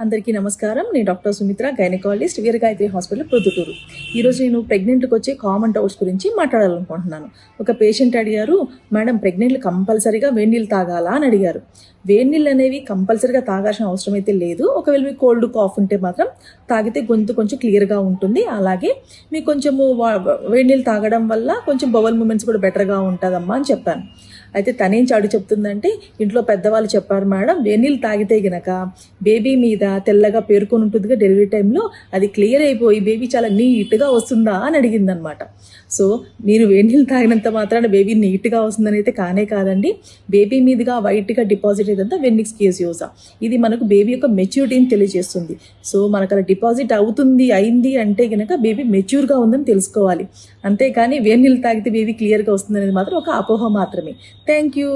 అందరికీ నమస్కారం. నేను doctor Sumitra, gynaecologist, Veeragayatri hospital, Proddatur. ఈరోజు నేను ప్రెగ్నెంట్కి వచ్చే కామన్ డౌట్స్ గురించి మాట్లాడాలనుకుంటున్నాను. ఒక పేషెంట్ అడిగారు, మేడం ప్రెగ్నెంట్లు కంపల్సరీగా వేడి నీళ్ళు తాగాలా అని అడిగారు. వేడి నీళ్ళు అనేవి కంపల్సరీగా తాగాల్సిన అవసరం అయితే లేదు. ఒకవేళ మీకు కోల్డ్ కాఫ్ ఉంటే మాత్రం తాగితే గొంతు కొంచెం క్లియర్గా ఉంటుంది. అలాగే మీకు కొంచెము వేడి నీళ్ళు తాగడం వల్ల కొంచెం బవల్ మూమెంట్స్ కూడా బెటర్గా ఉంటుందమ్మా అని చెప్పాను. అయితే తనేం చాడు చెప్తుందంటే, ఇంట్లో పెద్దవాళ్ళు చెప్పారు మేడం, వేడినీళ్ళు తాగితే గనక బేబీ మీద తెల్లగా పేరుకొని ఉంటుందిగా డెలివరీ టైంలో, అది క్లియర్ అయిపోయి బేబీ చాలా నీట్గా వస్తుందా అని అడిగిందనమాట. సో మీరు వేడినీళ్ళు తాగినంత మాత్రాన బేబీ నీట్గా వస్తుందని అయితే కానే కాదండి. బేబీ మీదుగా వైట్గా డిపాజిట్ అయ్యేదంతా వెన్నిక్స్ కేసియోసా. ఇది మనకు బేబీ యొక్క మెచ్యూరిటీని తెలియజేస్తుంది. సో మనకు అలా డిపాజిట్ అయింది అంటే కనుక బేబీ మెచ్యూర్గా ఉందని తెలుసుకోవాలి. అంతేకాని వేడినీళ్ళు తాగితే బేబీ క్లియర్గా వస్తుంది అనేది మాత్రం ఒక అపోహ మాత్రమే. Thank you.